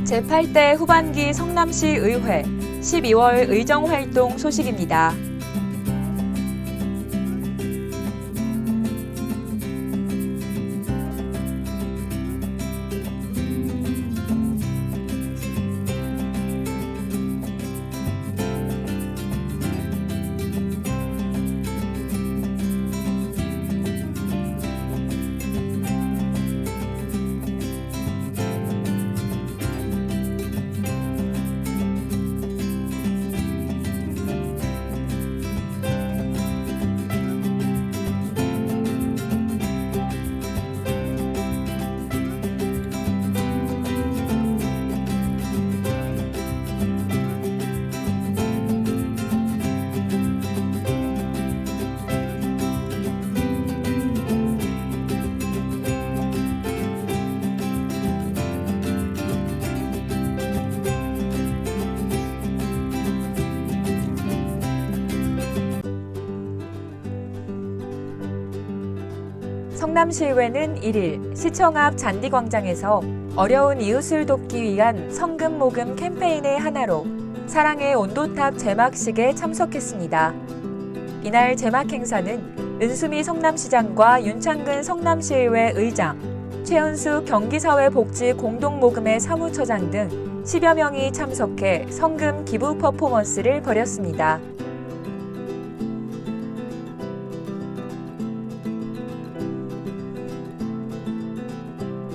제8대 후반기 성남시 의회 12월 의정활동 소식입니다. 성남시의회는 1일 시청 앞 잔디광장에서 어려운 이웃을 돕기 위한 성금 모금 캠페인의 하나로 사랑의 온도탑 제막식에 참석했습니다. 이날 제막 행사는 은수미 성남시장과 윤창근 성남시의회 의장, 최은수 경기사회복지 공동모금회 사무처장 등 10여 명이 참석해 성금 기부 퍼포먼스를 벌였습니다.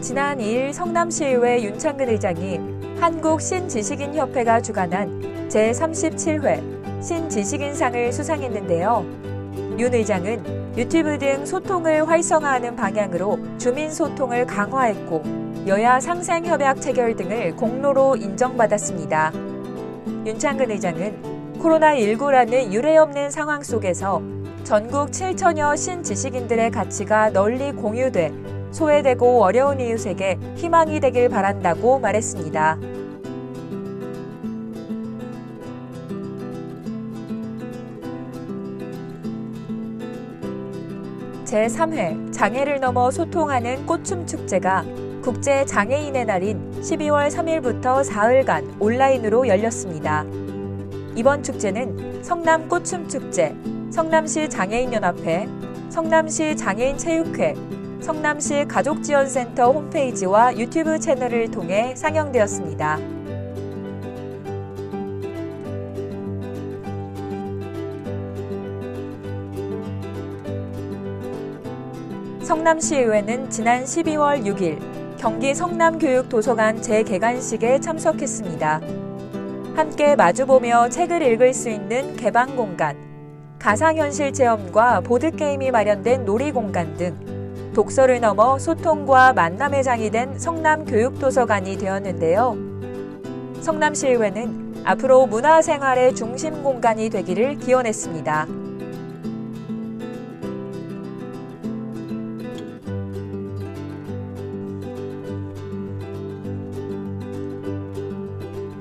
지난 2일 성남시의회 윤창근 의장이 한국신지식인협회가 주관한 제37회 신지식인상을 수상했는데요. 윤 의장은 유튜브 등 소통을 활성화하는 방향으로 주민소통을 강화했고 여야 상생협약 체결 등을 공로로 인정받았습니다. 윤창근 의장은 코로나19라는 유례없는 상황 속에서 전국 7천여 신지식인들의 가치가 널리 공유돼 소외되고 어려운 이웃에게 희망이 되길 바란다고 말했습니다. 제3회 장애를 넘어 소통하는 꽃춤축제가 국제장애인의 날인 12월 3일부터 사흘간 온라인으로 열렸습니다. 이번 축제는 성남 꽃춤축제, 성남시 장애인연합회, 성남시 장애인체육회, 성남시 가족지원센터 홈페이지와 유튜브 채널을 통해 상영되었습니다. 성남시의회는 지난 12월 6일 경기 성남교육도서관 재개관식에 참석했습니다. 함께 마주보며 책을 읽을 수 있는 개방 공간, 가상현실 체험과 보드게임이 마련된 놀이공간 등 독서를 넘어 소통과 만남의 장이 된 성남교육도서관이 되었는데요. 성남시의회는 앞으로 문화생활의 중심 공간이 되기를 기원했습니다.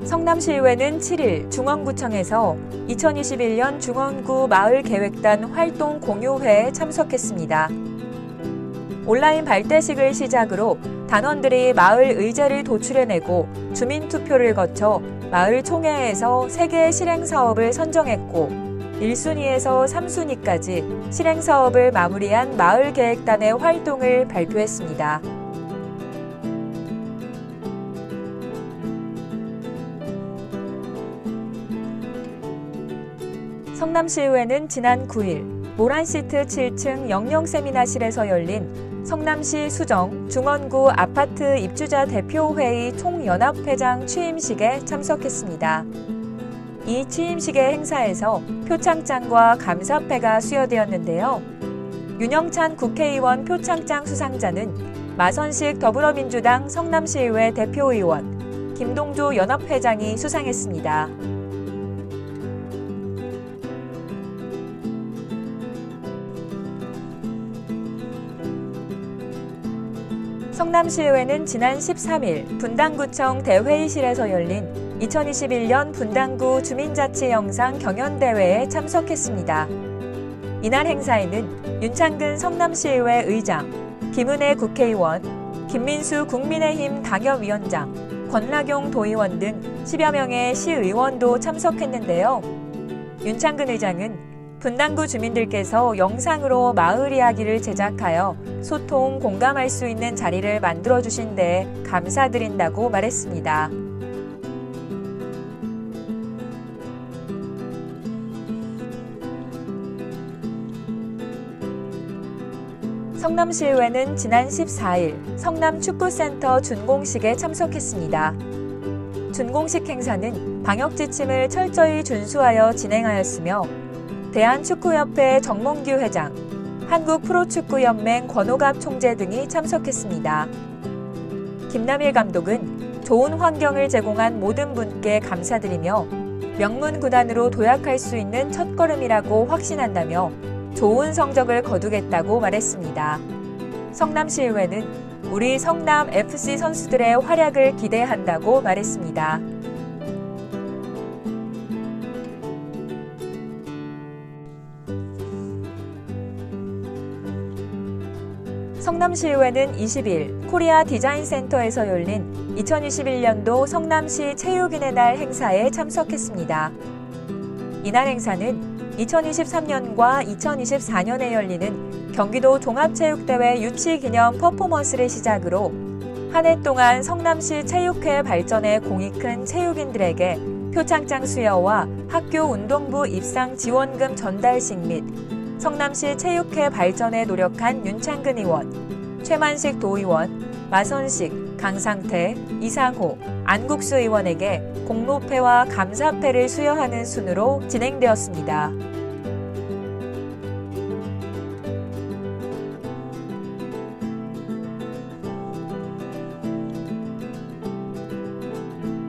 성남시의회는 7일 중원구청에서 2021년 중원구 마을계획단 활동 공유회에 참석했습니다. 온라인 발대식을 시작으로 단원들이 마을 의제를 도출해내고 주민투표를 거쳐 마을 총회에서 3개의 실행사업을 선정했고 1순위에서 3순위까지 실행사업을 마무리한 마을계획단의 활동을 발표했습니다. 성남시의회는 지난 9일 모란시트 7층 영영세미나실에서 열린 성남시 수정 중원구 아파트 입주자 대표회의 총연합회장 취임식에 참석했습니다. 이 취임식의 행사에서 표창장과 감사패가 수여되었는데요. 윤영찬 국회의원 표창장 수상자는 마선식 더불어민주당 성남시의회 대표의원, 김동조 연합회장이 수상했습니다. 성남시의회는 지난 13일 분당구청 대회의실에서 열린 2021년 분당구 주민자치 영상 경연대회에 참석했습니다. 이날 행사에는 윤창근 성남시의회 의장, 김은혜 국회의원, 김민수 국민의힘 당협위원장, 권락용 도의원 등 10여 명의 시의원도 참석했는데요. 윤창근 의장은 분당구 주민들께서 영상으로 마을 이야기를 제작하여 소통, 공감할 수 있는 자리를 만들어주신 데 감사드린다고 말했습니다. 성남시의회는 지난 14일 성남축구센터 준공식에 참석했습니다. 준공식 행사는 방역 지침을 철저히 준수하여 진행하였으며 대한축구협회 정몽규 회장, 한국프로축구연맹 권오갑 총재 등이 참석했습니다. 김남일 감독은 좋은 환경을 제공한 모든 분께 감사드리며 명문 구단으로 도약할 수 있는 첫걸음이라고 확신한다며 좋은 성적을 거두겠다고 말했습니다. 성남시의회는 우리 성남FC 선수들의 활약을 기대한다고 말했습니다. 성남시의회는 20일 코리아 디자인센터에서 열린 2021년도 성남시 체육인의 날 행사에 참석했습니다. 이날 행사는 2023년과 2024년에 열리는 경기도 종합체육대회 유치기념 퍼포먼스를 시작으로 한 해 동안 성남시 체육회 발전에 공이 큰 체육인들에게 표창장 수여와 학교 운동부 입상 지원금 전달식 및 성남시 체육회 발전에 노력한 윤창근 의원, 최만식 도의원, 마선식, 강상태, 이상호, 안국수 의원에게 공로패와 감사패를 수여하는 순으로 진행되었습니다.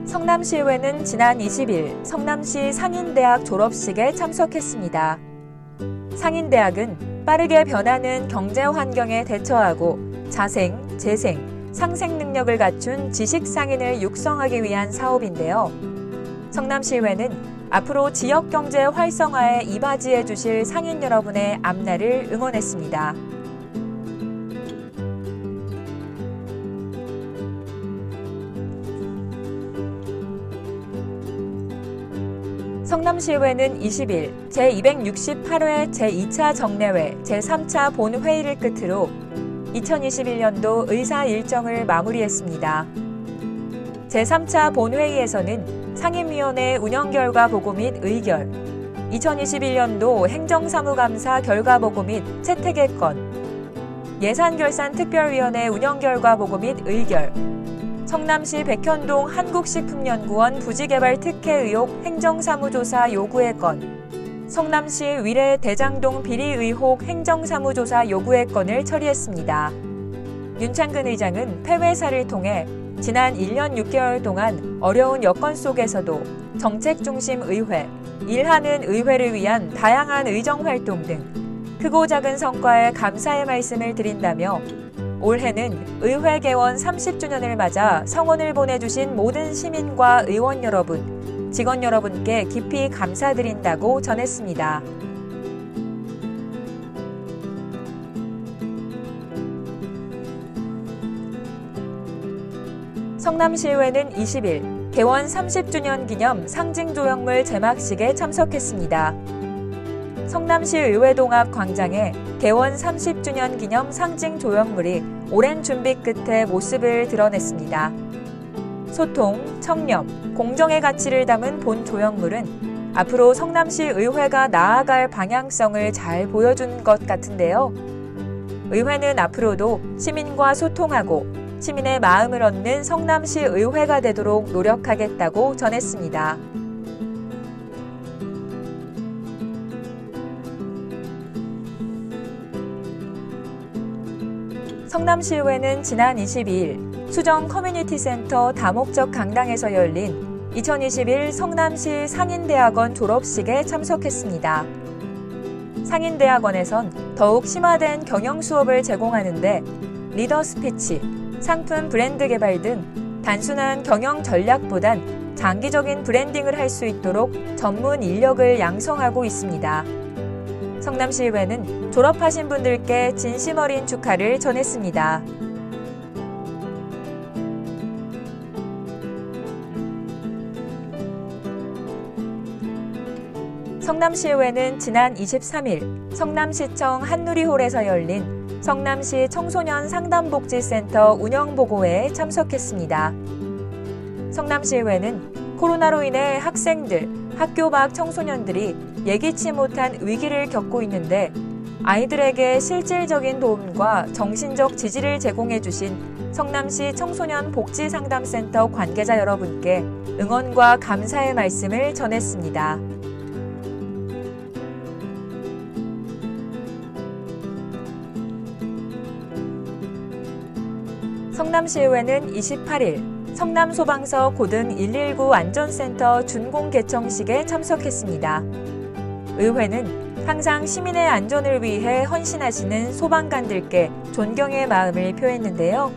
성남시의회는 지난 20일 성남시 상인대학 졸업식에 참석했습니다. 상인대학은 빠르게 변하는 경제 환경에 대처하고 자생, 재생, 상생 능력을 갖춘 지식 상인을 육성하기 위한 사업인데요. 성남시의회는 앞으로 지역 경제 활성화에 이바지해 주실 상인 여러분의 앞날을 응원했습니다. 성남시의회는 20일 제268회 제2차 정례회 제3차 본회의를 끝으로 2021년도 의사 일정을 마무리했습니다. 제3차 본회의에서는 상임위원회 운영 결과 보고 및 의결, 2021년도 행정사무감사 결과 보고 및 채택의 건, 예산결산특별위원회 운영 결과 보고 및 의결, 성남시 백현동 한국식품연구원 부지개발 특혜 의혹 행정사무조사 요구의 건, 성남시 위례 대장동 비리 의혹 행정사무조사 요구의 건을 처리했습니다. 윤창근 의장은 폐회사를 통해 지난 1년 6개월 동안 어려운 여건 속에서도 정책중심 의회, 일하는 의회를 위한 다양한 의정활동 등 크고 작은 성과에 감사의 말씀을 드린다며 올해는 의회 개원 30주년을 맞아 성원을 보내주신 모든 시민과 의원 여러분, 직원 여러분께 깊이 감사드린다고 전했습니다. 성남시의회는 20일 개원 30주년 기념 상징조형물 제막식에 참석했습니다. 성남시 의회동앞 광장에 개원 30주년 기념 상징 조형물이 오랜 준비 끝에 모습을 드러냈습니다. 소통, 청렴, 공정의 가치를 담은 본 조형물은 앞으로 성남시 의회가 나아갈 방향성을 잘 보여준 것 같은데요. 의회는 앞으로도 시민과 소통하고 시민의 마음을 얻는 성남시 의회가 되도록 노력하겠다고 전했습니다. 성남시의회는 지난 22일 수정 커뮤니티센터 다목적 강당에서 열린 2021 성남시 상인대학원 졸업식에 참석했습니다. 상인대학원에선 더욱 심화된 경영 수업을 제공하는데 리더 스피치, 상품 브랜드 개발 등 단순한 경영 전략보단 장기적인 브랜딩을 할 수 있도록 전문 인력을 양성하고 있습니다. 성남시의회는 졸업하신 분들께 진심 어린 축하를 전했습니다. 성남시의회는 지난 23일 성남시청 한누리홀에서 열린 성남시 청소년 상담복지센터 운영보고회에 참석했습니다. 성남시의회는 코로나로 인해 학생들, 학교 밖 청소년들이 예기치 못한 위기를 겪고 있는데 아이들에게 실질적인 도움과 정신적 지지를 제공해 주신 성남시 청소년 복지상담센터 관계자 여러분께 응원과 감사의 말씀을 전했습니다. 성남시의회는 28일 성남소방서 고등 119 안전센터 준공 개청식에 참석했습니다. 의회는 항상 시민의 안전을 위해 헌신하시는 소방관들께 존경의 마음을 표했는데요.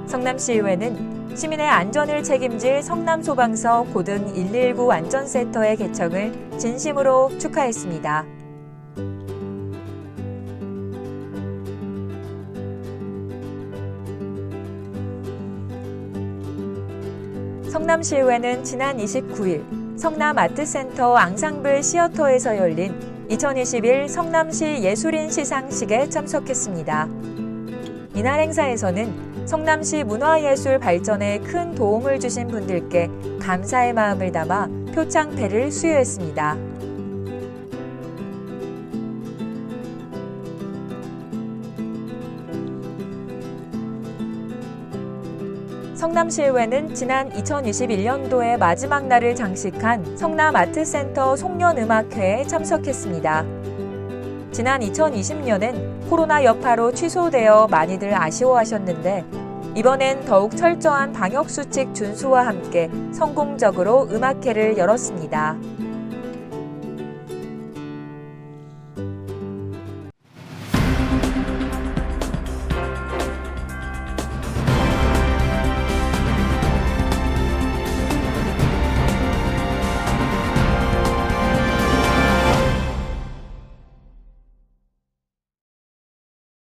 성남시의회는 시민의 안전을 책임질 성남소방서 고등 119 안전센터의 개청을 진심으로 축하했습니다. 성남시의회는 지난 29일 성남아트센터 앙상블 시어터에서 열린 2021 성남시 예술인 시상식에 참석했습니다. 이날 행사에서는 성남시 문화예술 발전에 큰 도움을 주신 분들께 감사의 마음을 담아 표창패를 수여했습니다. 성남시의회는 지난 2021년도의 마지막 날을 장식한 성남아트센터 송년음악회에 참석했습니다. 지난 2020년엔 코로나 여파로 취소되어 많이들 아쉬워하셨는데 이번엔 더욱 철저한 방역수칙 준수와 함께 성공적으로 음악회를 열었습니다.